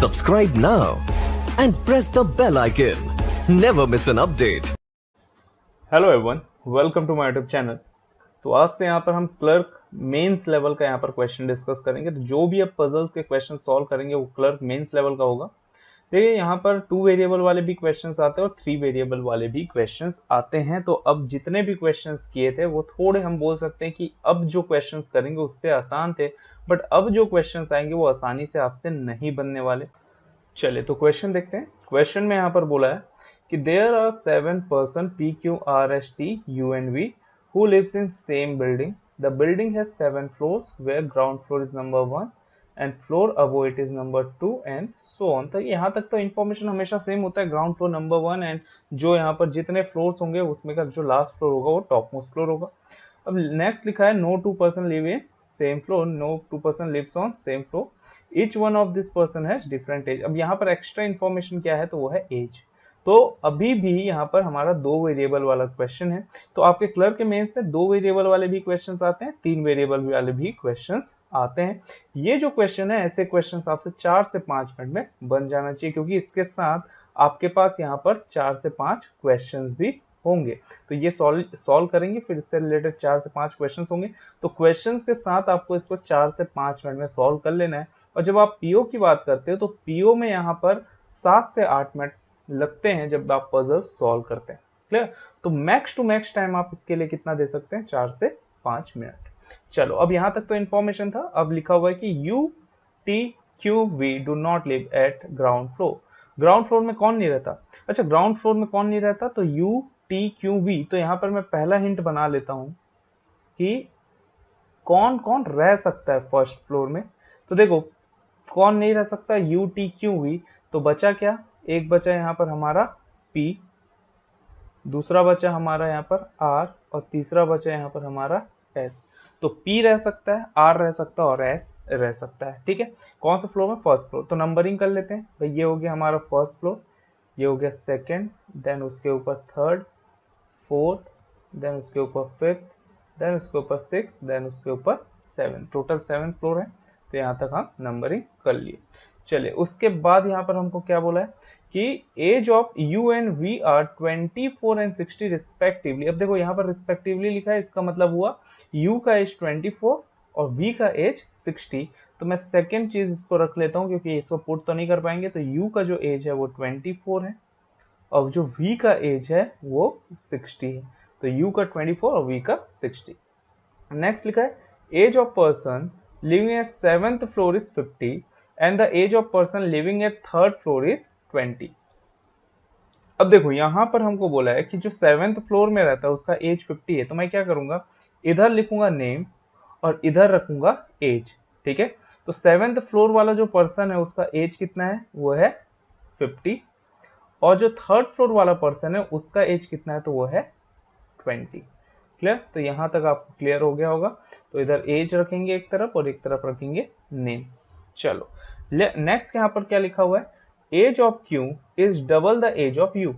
Subscribe now and press the bell icon. Never miss an update. Hello everyone, welcome to my YouTube channel. तो आज से यहाँ पर हम क्लर्क मेंस लेवल का यहाँ पर क्वेश्चन डिस्कस करेंगे। तो जो भी अब पजल्स के क्वेश्चन सॉल्व करेंगे वो क्लर्क मेंस लेवल का होगा। देखिए यहाँ पर 2 वेरिएबल वाले भी क्वेश्चंस आते हैं और 3 वेरिएबल वाले भी क्वेश्चंस आते हैं। तो अब जितने भी क्वेश्चंस किए थे वो थोड़े हम बोल सकते हैं कि अब जो क्वेश्चंस करेंगे उससे आसान थे, बट अब जो क्वेश्चंस आएंगे वो आसानी से आपसे नहीं बनने वाले। चलिए तो क्वेश्चन देखते हैं। क्वेश्चन में यहाँ पर बोला है कि there are 7 person P Q R S T U and V who lives in same building. The building has 7 floors where ground floor is number 1 and floor above it is number 2 and so on। तो यहाँ तक तो information हमेशा same होता है, ground floor number 1 and जो यहाँ पर जितने फ्लोर्स होंगे उसमें का जो लास्ट फ्लोर होगा वो टॉप मोस्ट फ्लोर होगा। अब नेक्स्ट लिखा है no 2 person live in same floor, no 2 person lives on same floor, each one of this person has different age. अब यहाँ पर एक्स्ट्रा इन्फॉर्मेशन क्या है तो वो है एज। तो अभी भी यहाँ पर हमारा 2 वेरिएबल वाला क्वेश्चन है। तो आपके क्लर्क के मेंस में 2 वेरिएबल वाले भी क्वेश्चंस आते हैं, 3 वेरिएबल वाले भी क्वेश्चंस आते हैं। ये जो क्वेश्चन है ऐसे क्वेश्चंस आपसे 4 से 5 मिनट में बन जाना चाहिए, क्योंकि इसके साथ आपके पास यहाँ पर 4 से 5 क्वेश्चंस भी होंगे। तो ये सॉल्व करेंगे, फिर इससे रिलेटेड 4 से 5 क्वेश्चंस होंगे। तो क्वेश्चंस के साथ आपको इसको 4 से 5 मिनट में सॉल्व कर लेना है। और जब आप पीओ की बात करते हो तो पीओ में यहाँ पर 7 से 8 मिनट लगते हैं जब आप पजल सॉल्व करते हैं। क्लियर? तो मैक्स टू मैक्स टाइम आप इसके लिए कितना दे सकते हैं? 4 से 5 मिनट। चलो अब यहाँ तक तो इन्फॉर्मेशन था। अब लिखा हुआ है कि U T Q V do not live at ground floor. Ground floor में कौन नहीं रहता? अच्छा, ग्राउंड फ्लोर में कौन नहीं रहता? तो यू टी क्यू वी। तो यहाँ पर मैं पहला हिंट बना लेता हूं कि कौन कौन रह सकता है फर्स्ट फ्लोर में। तो देखो कौन नहीं रह सकता? U T Q V. तो बचा क्या? एक बचा यहाँ पर हमारा P, दूसरा बचा हमारा यहाँ पर R और तीसरा बचा यहाँ पर हमारा S। तो P रह सकता है, R रह सकता है और S रह सकता है। ठीक है, कौन सा फ्लोर में? First floor. तो नंबरिंग कर लेते हैं भाई। ये हो गया हमारा फर्स्ट फ्लोर, ये हो गया सेकंड, देन उसके ऊपर थर्ड, फोर्थ, देन उसके ऊपर फिफ्थ, देन उसके ऊपर सिक्स, देन उसके ऊपर 7। टोटल 7 फ्लोर है। तो यहाँ तक हम नंबरिंग कर लिए। चलिए उसके बाद यहाँ पर हमको क्या बोला है कि age of U and V are 24 and 60 respectively. अब देखो यहाँ पर रिस्पेक्टिवली लिखा है, इसका मतलब हुआ यू का एज 24 और वी का एज 60। तो मैं सेकेंड चीज इसको रख लेता हूँ, क्योंकि इसको पुट तो नहीं कर पाएंगे। तो यू का जो एज है वो 24 है और जो v का एज है वो 60 है। तो u का 24 और v का 60। नेक्स्ट लिखा है age of person living at 7th floor is 50 and the age of person living at 3rd floor is 20। अब देखो यहाँ पर हमको बोला है कि जो 7th फ्लोर में रहता है उसका एज 50 है। तो मैं क्या करूंगा, इधर लिखूंगा नेम और इधर रखूंगा एज। ठीक है, तो 7th फ्लोर वाला जो पर्सन है उसका एज कितना है? वो है 50 और जो 3rd फ्लोर वाला पर्सन है उसका एज कितना है? तो वो है 20। क्लियर? तो यहां तक आपको क्लियर हो गया होगा। तो इधर एज रखेंगे एक तरफ और एक तरफ रखेंगे नेम। चलो नेक्स्ट यहाँ पर क्या लिखा हुआ है? Age of Q is double the age of U.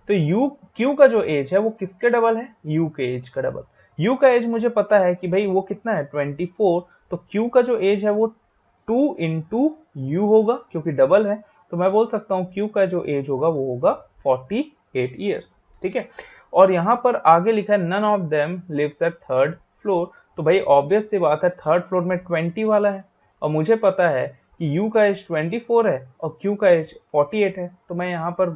तो यू क्यू का जो एज है वो किसके डबल है? यू के एज का डबल। यू का एज मुझे पता है कि भाई वो कितना है? 24। तो क्यू का जो एज है वो 2 इंटू यू होगा, क्योंकि डबल है। तो मैं बोल सकता हूँ क्यू का जो एज होगा वो होगा 48 ईयर्स। ठीक है, और यहाँ पर आगे लिखा है none of them lives at 3rd floor. तो भाई ऑब्वियस सी बात है 3rd फ्लोर में 20 वाला है और मुझे पता है कि यू का एज 24 है और क्यू का एज 48 है। तो मैं यहाँ पर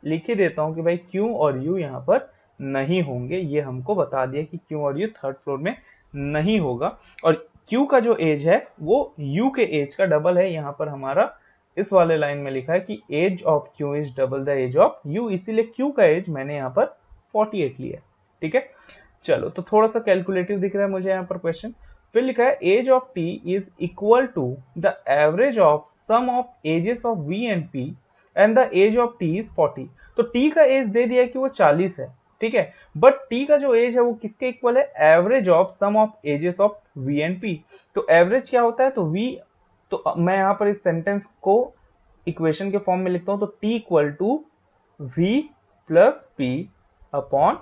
लिख ही देता हूँ कि भाई क्यू और यू यहाँ पर नहीं होंगे। ये हमको बता दिया कि क्यू और यू 3rd फ्लोर में नहीं होगा। और क्यू का जो एज है वो यू के एज का डबल है। यहाँ पर हमारा इस वाले लाइन में लिखा है कि age of Q is double the age of U, इसीलिए क्यू का एज मैंने यहाँ पर 48 लिया। ठीक है, चलो तो थोड़ा सा कैलकुलेटिव दिख रहा है मुझे यहाँ पर क्वेश्चन। फिर लिखा है age of T is equal to the average of sum of ages of V and P and the age of T is 40। तो टी का एज दे दिया कि वो 40 है। ठीक है, बट टी का जो एज है वो किसके इक्वल है? Average of sum of ages of V and P. तो एवरेज क्या होता है? तो वी, तो मैं यहाँ पर इस सेंटेंस को इक्वेशन के फॉर्म में लिखता हूं। तो t equal to V plus P upon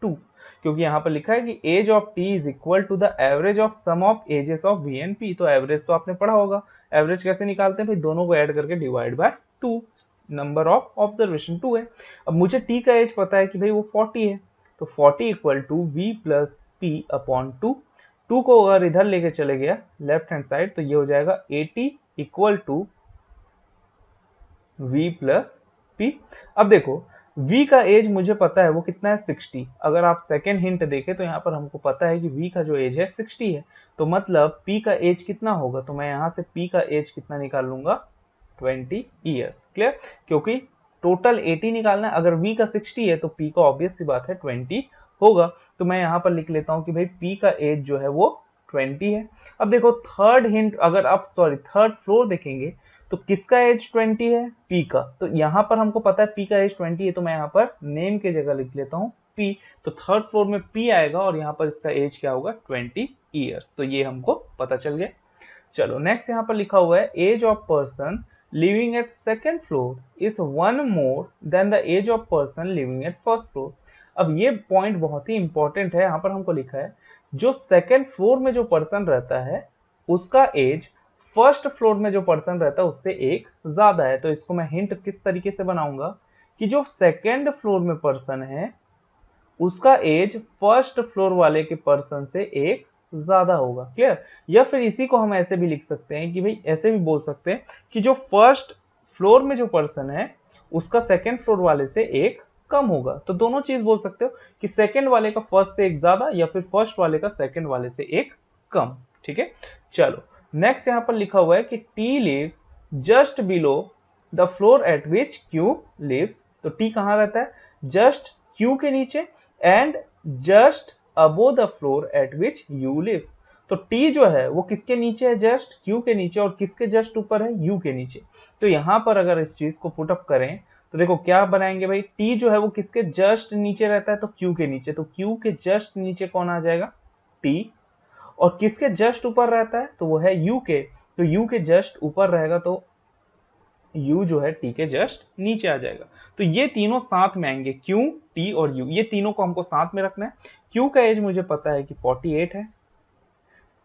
2। क्योंकि यहाँ पर लिखा है कि age of T is equal to the average of sum of ages of V and P. तो एवरेज तो आपने पढ़ा होगा, एवरेज कैसे निकालते हैं भाई, दोनों को ऐड करके divide by 2, number of observation 2 है। अब मुझे टी का एज पता है कि भाई वो 40 है, तो 40 equal to V plus P upon 2 को अगर इधर लेके चले गया लेफ्ट हैंड साइड तो ये हो जाएगा 80 equal to v plus P. अब देखो v का एज मुझे पता है वो कितना है 60। अगर आप सेकेंड हिंट देखें तो यहाँ पर हमको पता है कि v का जो एज है 60 है, तो मतलब p का एज कितना होगा, तो मैं यहाँ से p का एज कितना निकाल लूंगा 20 ईयर्स। क्लियर, क्योंकि टोटल 80 निकालना है, अगर v का 60 है तो p का ऑब्वियस सी बात है 20 होगा। तो मैं यहाँ पर लिख लेता हूँ कि भाई p का एज जो है वो 20 है। अब देखो थर्ड हिंट, अगर आप थर्ड फ्लोर देखेंगे तो किसका एज 20 है, p का। तो यहाँ पर हमको पता है p का एज 20 है, तो मैं यहाँ पर नेम के जगह लिख लेता हूँ p। तो थर्ड फ्लोर में p आएगा और यहाँ पर इसका एज क्या होगा 20 ईयर्स। तो ये हमको पता चल गया। चलो नेक्स्ट यहाँ पर लिखा हुआ है age of person living at second floor is 1 more than the age of person living at first floor. अब ये पॉइंट बहुत ही इंपॉर्टेंट है। यहाँ पर हमको लिखा है जो सेकेंड फ्लोर में जो पर्सन रहता है उसका एज फर्स्ट फ्लोर में जो पर्सन रहता है उससे एक ज्यादा है। तो इसको मैं हिंट किस तरीके से बनाऊंगा कि जो सेकेंड फ्लोर में पर्सन है उसका एज फर्स्ट फ्लोर वाले के पर्सन से एक ज्यादा होगा। क्लियर, या फिर इसी को हम ऐसे भी लिख सकते हैं कि भाई ऐसे भी बोल सकते हैं कि जो फर्स्ट फ्लोर में जो पर्सन है उसका सेकेंड फ्लोर वाले से एक कम होगा। तो दोनों चीज बोल सकते हो कि सेकेंड वाले का फर्स्ट से एक ज्यादा या फिर फर्स्ट वाले का सेकेंड वाले से एक कम। ठीक है, चलो नेक्स्ट यहाँ पर लिखा हुआ है कि T lives just below the floor at which Q lives। तो T कहाँ रहता है, जस्ट Q के नीचे and just above the floor at which U lives। तो T जो है वो किसके नीचे है, जस्ट Q के नीचे, और किसके जस्ट ऊपर है, U के नीचे। तो यहाँ पर अगर इस चीज को पुट अप करें तो देखो क्या बनाएंगे भाई, T जो है वो किसके जस्ट नीचे रहता है, तो Q के नीचे। तो Q के जस्ट नीचे कौन आ जाएगा, T, और किसके जस्ट ऊपर रहता है तो वो है U के। तो U के जस्ट ऊपर रहेगा तो U जो है T के जस्ट नीचे आ जाएगा। तो ये तीनों साथ में आएंगे, Q, T और U, ये तीनों को हमको साथ में रखना है। Q का एज मुझे पता है कि 48 है,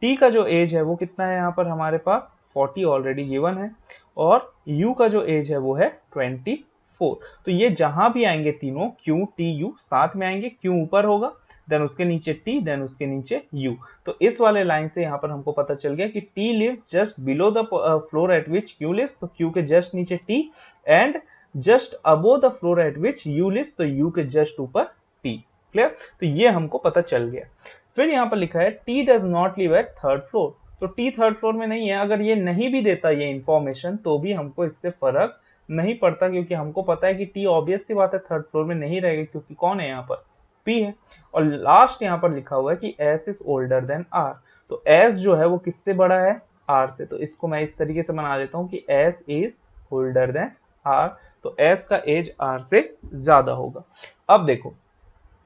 T का जो एज है वो कितना है, यहाँ पर हमारे पास 40 ऑलरेडी गिवन है, और U का जो एज है वो है 24। तो ये जहां भी आएंगे तीनों Q, T, U साथ में आएंगे, Q ऊपर होगा, देन उसके नीचे T, देन उसके नीचे U। तो इस वाले लाइन से यहाँ पर हमको पता चल गया कि T lives just below the floor at which Q lives। तो Q के जस्ट नीचे T and just above the floor at which U lives। तो U के जस्ट ऊपर T। क्लियर, तो ये हमको पता चल गया। फिर यहाँ पर लिखा है T does not live at third floor. तो T थर्ड फ्लोर में नहीं है। अगर ये नहीं भी देता ये इंफॉर्मेशन तो भी हमको इससे फर्क नहीं पड़ता, क्योंकि हमको पता है कि T ऑब्वियस सी बात है थर्ड फ्लोर में नहीं रहेगा, क्योंकि कौन है यहाँ पर, P है। और लास्ट यहाँ पर लिखा हुआ है कि S is older than R। तो S जो है वो किससे बड़ा है, R से। तो इसको मैं इस तरीके से बना देता हूँ कि S is older than R। तो S का एज R से ज्यादा होगा। अब देखो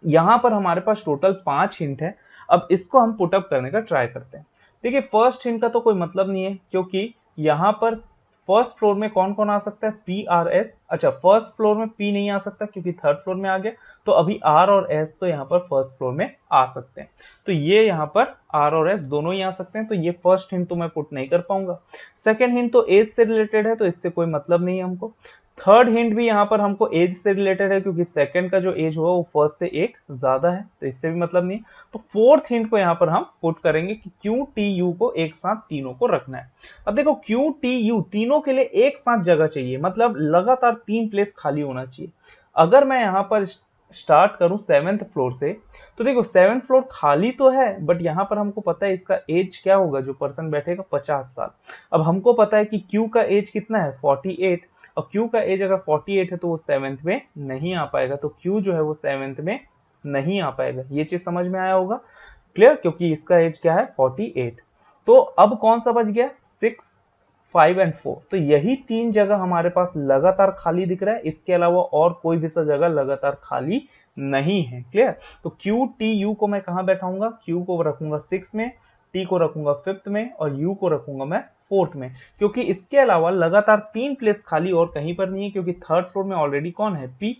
यहाँ पर हमारे पास टोटल 5 हिंट है। अब इसको हम पुटअप करने का ट्राई करते हैं। देखिए फर्स्ट हिंट का तो कोई मतलब नहीं है, क्योंकि यहाँ पर फर्स्ट फ्लोर में कौन कौन आ सकता है, P, R, S। अच्छा, फर्स्ट फ्लोर में P नहीं आ सकता क्योंकि थर्ड फ्लोर में आ गया, तो अभी R और S तो यहाँ पर फर्स्ट फ्लोर में आ सकते हैं। तो ये यहाँ पर R और S दोनों ही आ सकते हैं। तो ये फर्स्ट हिंट तो मैं पुट नहीं कर पाऊंगा। सेकेंड हिंट तो एज से रिलेटेड है, तो इससे कोई मतलब नहीं है हमको। थर्ड हिंट भी यहाँ पर हमको एज से रिलेटेड है, क्योंकि सेकंड का जो एज हुआ वो फर्स्ट से एक ज्यादा है, तो इससे भी मतलब नहीं। तो फोर्थ हिंट को यहाँ पर हम पुट करेंगे कि Q, T, U को एक साथ तीनों को रखना है। अब देखो Q, T, U तीनों के लिए एक साथ जगह चाहिए, मतलब लगातार 3 प्लेस खाली होना चाहिए। अगर मैं यहाँ पर स्टार्ट करूं 7th फ्लोर से, तो देखो 7th फ्लोर खाली तो है, बट यहाँ पर हमको पता है इसका एज क्या होगा, जो पर्सन बैठेगा 50 साल। अब हमको पता है कि Q का एज कितना है 48, और Q का एज अगर 48 है तो वो 7th में नहीं आ पाएगा। तो Q जो है वो 7th में नहीं आ पाएगा। ये चीज समझ में आया होगा, क्लियर, क्योंकि इसका एज क्या है 48। तो अब कौन सा बच गया, 6, 5 एंड 4। तो यही 3 जगह हमारे पास लगातार खाली दिख रहा है, इसके अलावा और कोई भी सा जगह लगातार खाली नहीं है। क्लियर, तो Q, T, U को मैं कहाँ बैठाऊंगा, Q को रखूंगा 6 में, T को रखूंगा 5th में, और U को रखूंगा मैं 4th में, क्योंकि इसके अलावा लगातार 3 प्लेस खाली और कहीं पर नहीं है, क्योंकि थर्ड फ्लोर में ऑलरेडी कौन है, P।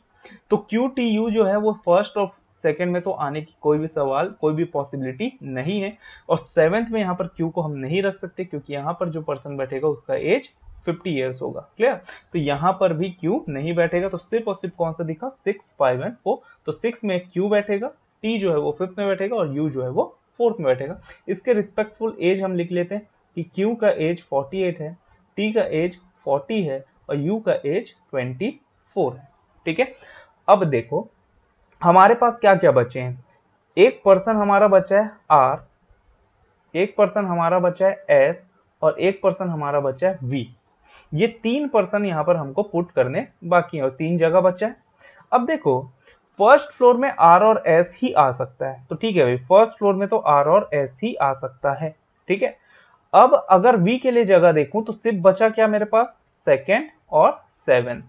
तो Q, T, U जो है वो फर्स्ट और सेकंड में तो आने की कोई भी सवाल, कोई भी पॉसिबिलिटी नहीं है। और 7th में यहाँ पर क्यू को हम नहीं रख सकते क्योंकि यहाँ पर जो पर्सन बैठेगा उसका एज 50 ईयर्स होगा। क्लियर? तो यहाँ पर भी क्यू नहीं बैठेगा, तो सिर्फ और सिर्फ कौन सा दिखा, 6, 5 एंड 4। तो 6 में क्यू बैठेगा, टी जो है वो 5th में बैठेगा और यू जो है वो 4th में बैठेगा। इसके रिस्पेक्टफुल एज हम लिख लेते हैं कि क्यू का एज 48 है, टी का एज 40 है और यू का एज 24 है। ठीक है, अब देखो हमारे पास क्या क्या बचे हैं। एक पर्सन हमारा बचा है आर, एक पर्सन हमारा बचा है एस और एक पर्सन हमारा बचा है वी। ये 3 पर्सन यहाँ पर हमको पुट करने बाकी है और 3 जगह बचा है। अब देखो फर्स्ट फ्लोर में आर और एस ही आ सकता है, तो ठीक है भाई, फर्स्ट फ्लोर में तो आर और एस ही आ सकता है। ठीक है, अब अगर वी के लिए जगह देखूं तो सिर्फ बचा क्या मेरे पास, सेकेंड और 7th।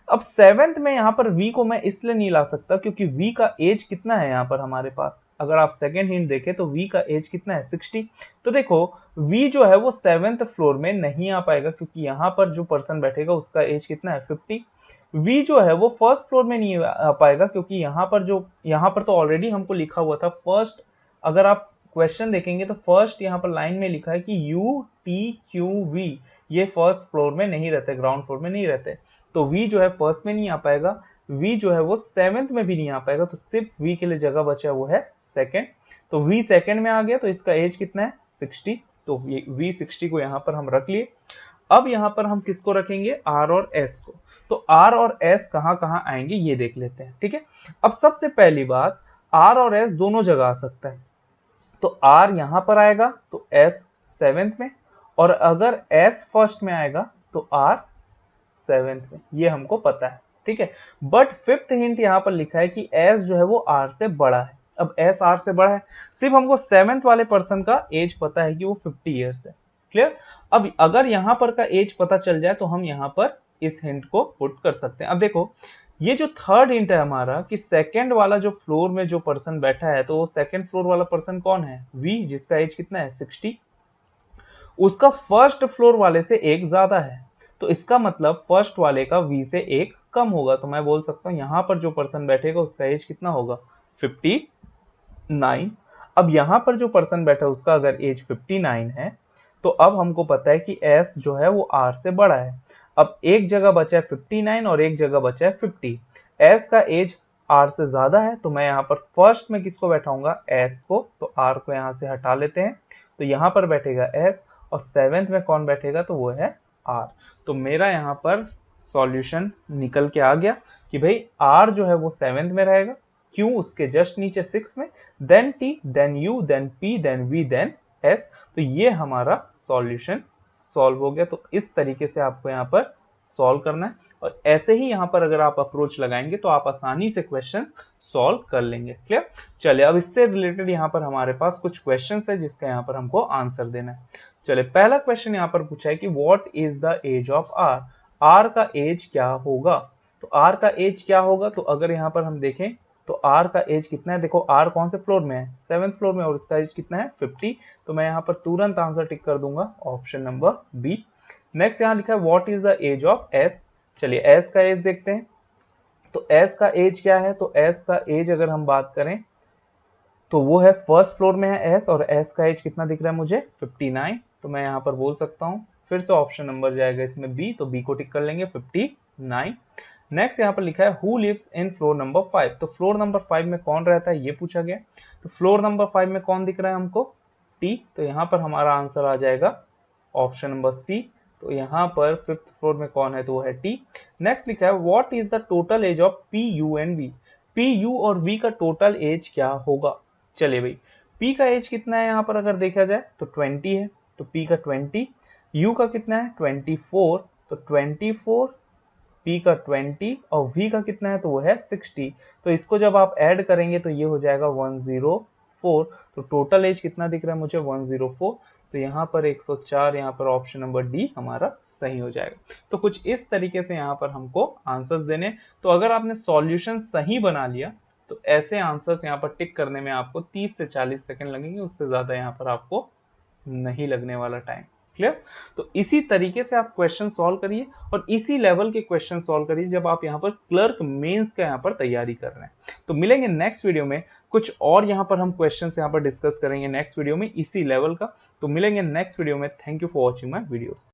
अब 7th में यहाँ पर v को मैं इसलिए नहीं ला सकता क्योंकि v का एज कितना है यहाँ पर हमारे पास, अगर आप सेकेंड हिंट देखें तो v का एज कितना है, 60। तो देखो v जो है वो 7th फ्लोर में नहीं आ पाएगा क्योंकि यहाँ पर जो पर्सन बैठेगा उसका एज कितना है, 50। v जो है वो फर्स्ट फ्लोर में नहीं आ पाएगा क्योंकि यहाँ पर तो ऑलरेडी हमको लिखा हुआ था फर्स्ट। अगर आप क्वेश्चन देखेंगे तो फर्स्ट यहाँ पर लाइन में लिखा है कि यू टी क्यू वी, ये फर्स्ट फ्लोर में नहीं रहते, ग्राउंड फ्लोर में नहीं रहते। तो v जो है फर्स्ट में नहीं आ पाएगा, v जो है वो 7th में भी नहीं आ पाएगा, तो सिर्फ v के लिए जगह बचा वो है सेकेंड। तो v सेकेंड में आ गया तो इसका एज कितना है, 60। तो v 60 को यहाँ पर हम रख लिए। अब यहाँ पर हम किसको रखेंगे, r और s को। तो r और s कहाँ कहाँ आएंगे ये देख लेते हैं। ठीक है, अब सबसे पहली बात, r और s दोनों जगह आ सकता है। तो r यहाँ पर आएगा तो s 7th में, और अगर s फर्स्ट में आएगा तो r 7th में, ये हमको पता है। ठीक है, बट 5th हिंट यहाँ पर लिखा है कि s जो है वो r से बड़ा है। अब s r से बड़ा है, सिर्फ हमको 7th वाले पर्सन का एज पता है कि वो 50 ईयर्स है। क्लियर? अब अगर यहाँ पर का एज पता चल जाए तो हम यहाँ पर इस हिंट को पुट कर सकते हैं। अब देखो ये जो थर्ड हिंट है हमारा कि सेकंड वाला जो फ्लोर में जो पर्सन बैठा है, तो सेकंड फ्लोर वाला पर्सन कौन है, v, जिसका एज कितना है, 60। उसका फर्स्ट फ्लोर वाले से एक ज्यादा है, तो इसका मतलब फर्स्ट वाले का v से एक कम होगा। तो मैं बोल सकता हूं यहाँ पर जो पर्सन बैठेगा उसका एज कितना होगा, 59। अब यहाँ पर जो पर्सन बैठा उसका अगर एज 59 है तो अब हमको पता है कि s जो है वो r से बड़ा है। अब एक जगह बचा है 59 और एक जगह बचा है 50। s का एज r से ज्यादा है, तो मैं यहाँ पर फर्स्ट में किसको बैठाऊंगा, s को। तो r को यहाँ से हटा लेते हैं, तो यहाँ पर बैठेगा s और 7th में कौन बैठेगा, तो वो है r। तो मेरा यहाँ पर सॉल्यूशन निकल के आ गया कि भाई r जो है वो 7th में रहेगा, q उसके जस्ट नीचे 6 में, then t, then u, then p, then v, then s। तो ये हमारा सॉल्यूशन सॉल्व हो गया। तो इस तरीके से आपको यहाँ पर सॉल्व करना है, और ऐसे ही यहाँ पर अगर आप अप्रोच लगाएंगे तो आप आसानी से क्वेश्चन सॉल्व कर लेंगे। क्लियर? चलिए अब इससे रिलेटेड यहाँ पर हमारे पास कुछ क्वेश्चन है जिसका यहाँ पर हमको आंसर देना है। चलिए पहला क्वेश्चन यहाँ पर पूछा है कि what is the age of R, R का एज क्या होगा। तो आर का एज क्या होगा, तो अगर यहाँ पर हम देखें तो आर का एज कितना है, देखो आर कौन से फ्लोर में है, 7th फ्लोर में, और इसका एज कितना है, 50। तो मैं यहाँ पर तुरंत आंसर टिक कर दूंगा, ऑप्शन नंबर बी। नेक्स्ट यहाँ लिखा है what is the age of S. चलिए एस का एज देखते हैं, तो एस का एज क्या है, तो एस का एज अगर हम बात करें तो वो है फर्स्ट फ्लोर में है एस, और एस का एज कितना दिख रहा है मुझे, 59। तो मैं यहाँ पर बोल सकता हूँ, फिर से ऑप्शन नंबर जाएगा इसमें बी, तो बी को टिक कर लेंगे, 59। नेक्स्ट यहाँ पर लिखा है who lives in floor number 5। तो फ्लोर नंबर 5 में कौन रहता है ये पूछा गया। तो फ्लोर नंबर 5 में कौन दिख रहा है हमको, टी। तो यहाँ पर हमारा आंसर आ जाएगा ऑप्शन नंबर सी। तो यहाँ पर 5th फ्लोर में कौन है, तो वो है टी। नेक्स्ट लिखा है what is the total age of P, U and V. P, U और वी का टोटल एज क्या होगा। चलिए भाई पी का एज कितना है यहाँ पर अगर देखा जाए तो 20 है, तो पी का 20। यू का कितना है, 24, तो 24, पी का 20 और v का कितना है, तो वो है 60। तो इसको जब आप ऐड करेंगे तो ये हो जाएगा 104। तो टोटल एज कितना दिख रहा है मुझे, 104। तो यहाँ पर 104, यहाँ पर ऑप्शन नंबर डी हमारा सही हो जाएगा। तो कुछ इस तरीके से यहाँ पर हमको आंसर्स देने। तो अगर आपने सॉल्यूशन सही बना लिया तो ऐसे आंसर्स यहाँ पर टिक करने में आपको 30 से 40 सेकंड लगेंगे, उससे ज्यादा यहाँ पर आपको नहीं लगने वाला टाइम। क्लियर? तो इसी तरीके से आप क्वेश्चन सॉल्व करिए और इसी लेवल के क्वेश्चन सॉल्व करिए जब आप यहाँ पर क्लर्क मेंस का यहाँ पर तैयारी कर रहे हैं। तो मिलेंगे नेक्स्ट वीडियो में, कुछ और यहाँ पर हम क्वेश्चन यहाँ पर डिस्कस करेंगे नेक्स्ट वीडियो में इसी लेवल का। तो मिलेंगे नेक्स्ट वीडियो में। Thank you for watching my videos.